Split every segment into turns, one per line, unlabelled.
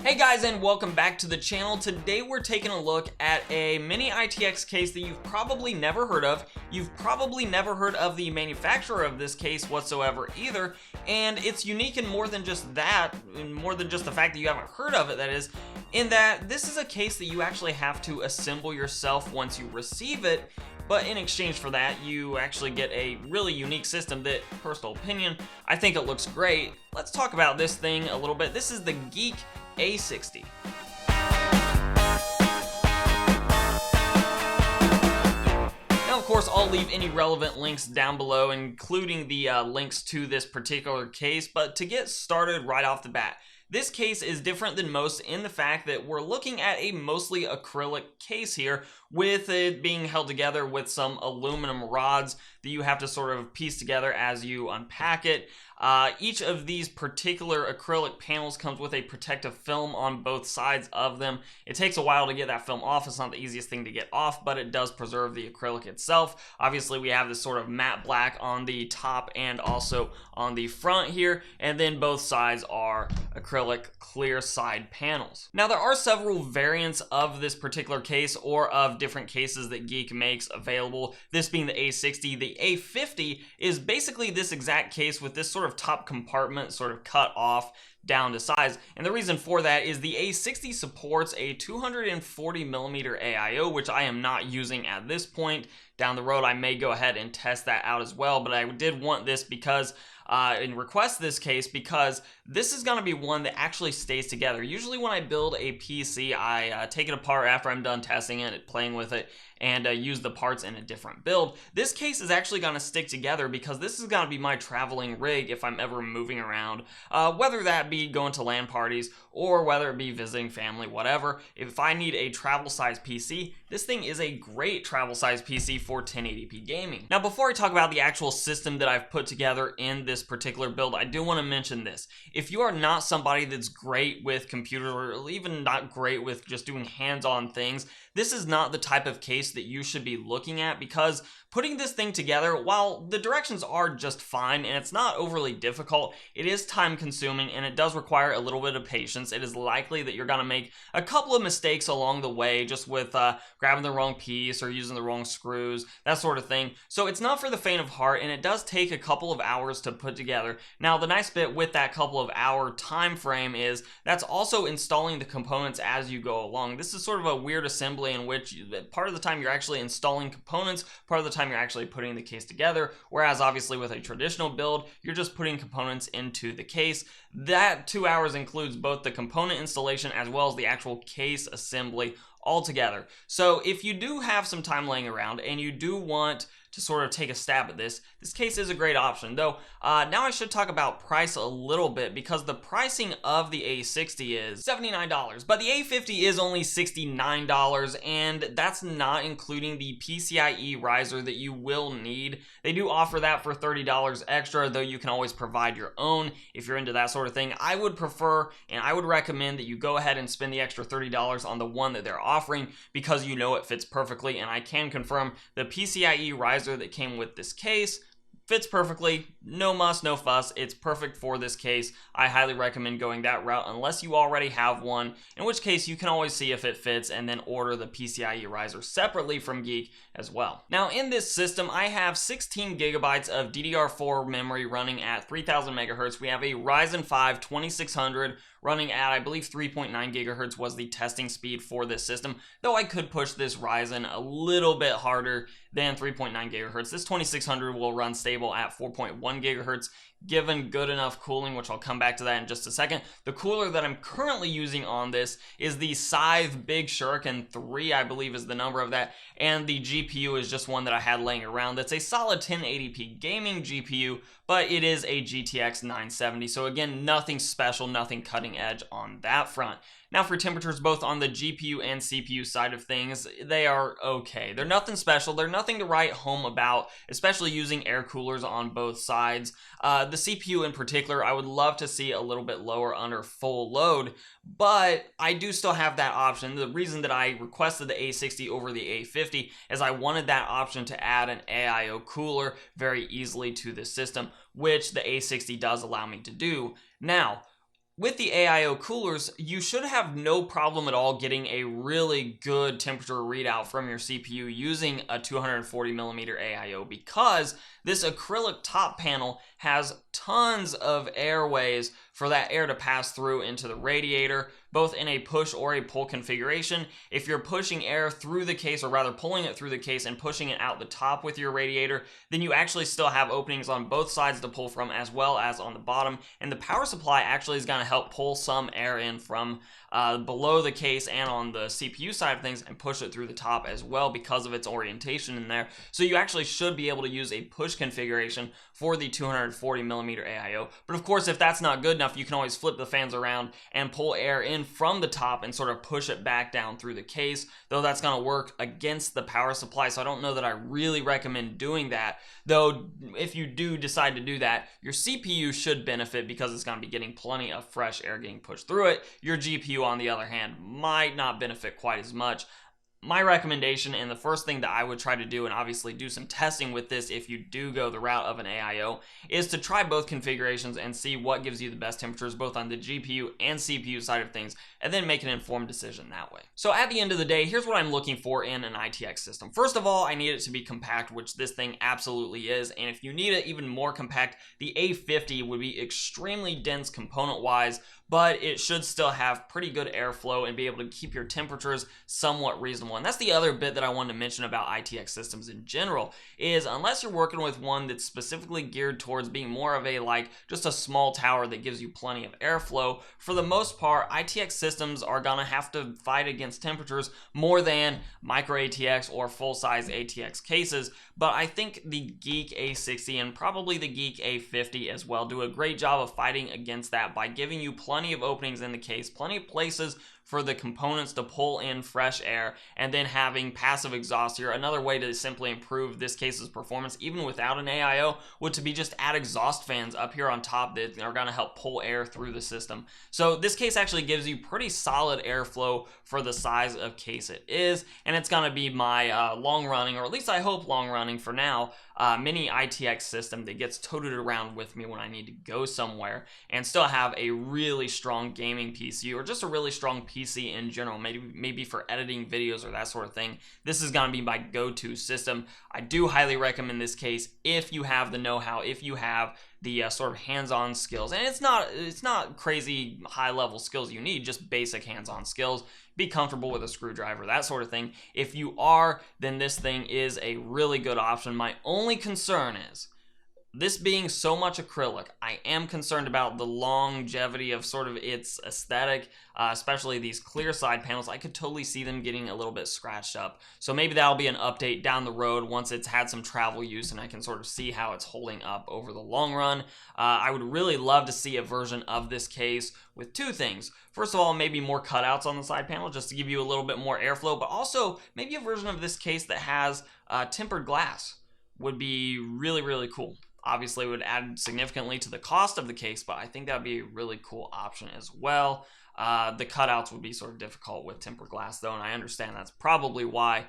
Hey guys, and welcome back to the channel. Today we're taking a look at a Mini-ITX case that you've probably never heard of. You've probably never heard of the manufacturer of this case whatsoever either, and it's unique in more than just that, and more than just the fact that you haven't heard of it, that is, in that this is a case that you actually have to assemble yourself once you receive it. But in exchange for that, you actually get a really unique system that, personal opinion, I think it looks great. Let's talk about this thing a little bit. This is the Geeek A60. Now, of course, I'll leave any relevant links down below, including the links to this particular case. But to get started right off the bat, this case is different than most in the fact that we're looking at a mostly acrylic case here, with it being held together with some aluminum rods that you have to sort of piece together as you unpack it. Each of these particular acrylic panels comes with a protective film on both sides of them. It takes a while to get that film off. It's not the easiest thing to get off, but it does preserve the acrylic itself. Obviously, we have this sort of matte black on the top and also on the front here, and then both sides are acrylic clear side panels. Now, there are several variants of this particular case, or of different cases that Geek makes available, this being the A60. The A50 is basically this exact case with this sort of top compartment sort of cut off down to size, and the reason for that is the A60 supports a 240mm AIO, which I am not using at this point. Down the road I may go ahead and test that out as well, but I did want this because and request this case because this is going to be one that actually stays together. Usually when I build a PC, I take it apart after I'm done testing it, playing with it, and use the parts in a different build. This case is actually going to stick together because this is going to be my traveling rig if I'm ever moving around, whether that be going to LAN parties or whether it be visiting family, whatever. If I need a travel size PC, this thing is a great travel size PC for 1080p gaming. Now, before I talk about the actual system that I've put together in this particular build, I do want to mention this. If you are not somebody that's great with computers, or even not great with just doing hands-on things, this is not the type of case that you should be looking at, because putting this thing together, while the directions are just fine and it's not overly difficult, it is time consuming and it does require a little bit of patience. It is likely that you're going to make a couple of mistakes along the way, just with grabbing the wrong piece or using the wrong screws, that sort of thing. So it's not for the faint of heart, and it does take a couple of hours to put together. Now, the nice bit with that couple of hour time frame is that's also installing the components as you go along. This is sort of a weird assembly in which part of the time you're actually installing components, part of the time you're actually putting the case together, whereas obviously with a traditional build, you're just putting components into the case. That 2 hours includes both the component installation as well as the actual case assembly all together. So if you do have some time laying around and you do want to sort of take a stab at this case is a great option. Though now I should talk about price a little bit, because the pricing of the A60 is $79, but the A50 is only $69, and that's not including the PCIe riser that you will need. They do offer that for $30 extra, though you can always provide your own if you're into that sort of thing. I would prefer, and I would recommend, that you go ahead and spend the extra $30 on the one that they're offering, because you know it fits perfectly, and I can confirm the PCIe riser that came with this case fits perfectly. No muss, no fuss. It's perfect for this case. I highly recommend going that route unless you already have one, in which case you can always see if it fits and then order the PCIe riser separately from Geek as well. Now, in this system, I have 16 gigabytes of DDR4 memory running at 3000 megahertz. We have a Ryzen 5 2600 running at, I believe, 3.9 gigahertz was the testing speed for this system, though I could push this Ryzen a little bit harder than 3.9 gigahertz. This 2600 will run stable at 4.1 gigahertz, given good enough cooling, which I'll come back to that in just a second. The cooler that I'm currently using on this is the Scythe Big Shuriken 3, I believe is the number of that, and the GPU is just one that I had laying around. That's a solid 1080p gaming GPU, but it is a GTX 970, so again, nothing special, nothing cutting edge on that front. Now, for temperatures both on the GPU and CPU side of things, they are okay. They're nothing special. They're nothing to write home about, especially using air coolers on both sides. The CPU in particular, I would love to see a little bit lower under full load, but I do still have that option. The reason that I requested the A60 over the A50 is I wanted that option to add an AIO cooler very easily to the system, which the A60 does allow me to do. Now, With the AIO coolers, you should have no problem at all getting a really good temperature readout from your CPU using a 240mm AIO, because this acrylic top panel has tons of airways for that air to pass through into the radiator, both in a push or a pull configuration. If you're pushing air through the case, or rather pulling it through the case and pushing it out the top with your radiator, then you actually still have openings on both sides to pull from, as well as on the bottom. And the power supply actually is going to help pull some air in from below the case and on the CPU side of things and push it through the top as well, because of its orientation in there. So you actually should be able to use a push configuration for the 240mm AIO. But of course, if that's not good enough, you can always flip the fans around and pull air in from the top and sort of push it back down through the case, though that's going to work against the power supply, so I don't know that I really recommend doing that. Though if you do decide to do that, your CPU should benefit because it's going to be getting plenty of fresh air getting pushed through it. Your GPU, on the other hand, might not benefit quite as much. My recommendation, and the first thing that I would try to do, and obviously do some testing with this if you do go the route of an AIO, is to try both configurations and see what gives you the best temperatures both on the GPU and CPU side of things, and then make an informed decision that way. So at the end of the day, here's what I'm looking for in an ITX system. First of all, I need it to be compact, which this thing absolutely is, and if you need it even more compact, the A50 would be extremely dense component-wise, but it should still have pretty good airflow and be able to keep your temperatures somewhat reasonable. And that's the other bit that I wanted to mention about ITX systems in general, is unless you're working with one that's specifically geared towards being more of a, like, just a small tower that gives you plenty of airflow, for the most part, ITX systems are gonna have to fight against temperatures more than micro ATX or full-size ATX cases. But I think the Geeek A60 and probably the Geeek A50 as well do a great job of fighting against that by giving you plenty of openings in the case, plenty of places for the components to pull in fresh air, and then having passive exhaust here. Another way to simply improve this case's performance, even without an AIO, would to be just add exhaust fans up here on top that are going to help pull air through the system. So this case actually gives you pretty solid airflow for the size of case it is, and it's going to be my long-running, or at least I hope long-running for now, Mini-ITX system that gets toted around with me when I need to go somewhere, and still have a really strong gaming PC, or just a really strong PC in general, maybe for editing videos or that sort of thing. This is going to be my go-to system. I do highly recommend this case if you have the know-how, if you have the sort of hands-on skills, and it's not crazy high-level skills you need, just basic hands-on skills. Be comfortable with a screwdriver, that sort of thing. If you are, then this thing is a really good option. My only concern is, this being so much acrylic, I am concerned about the longevity of sort of its aesthetic, especially these clear side panels. I could totally see them getting a little bit scratched up. So maybe that'll be an update down the road once it's had some travel use and I can sort of see how it's holding up over the long run. I would really love to see a version of this case with two things. First of all, maybe more cutouts on the side panel just to give you a little bit more airflow, but also maybe a version of this case that has tempered glass would be really, really cool. Obviously, it would add significantly to the cost of the case, but I think that would be a really cool option as well. The cutouts would be sort of difficult with tempered glass, though, and I understand that's probably why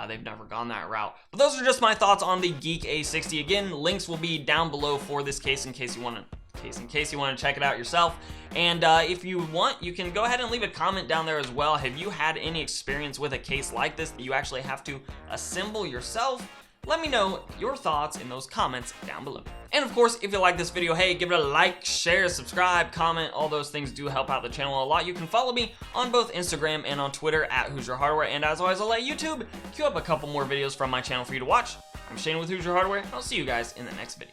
they've never gone that route. But those are just my thoughts on the Geeek A60. Again, links will be down below for this case in case you want to check it out yourself. And if you want, you can go ahead and leave a comment down there as well. Have you had any experience with a case like this that you actually have to assemble yourself? Let me know your thoughts in those comments down below. And of course, if you like this video, hey, give it a like, share, subscribe, comment. All those things do help out the channel a lot. You can follow me on both Instagram and on Twitter at Hoosier Hardware. And as always, I'll let YouTube queue up a couple more videos from my channel for you to watch. I'm Shane with Hoosier Hardware. I'll see you guys in the next video.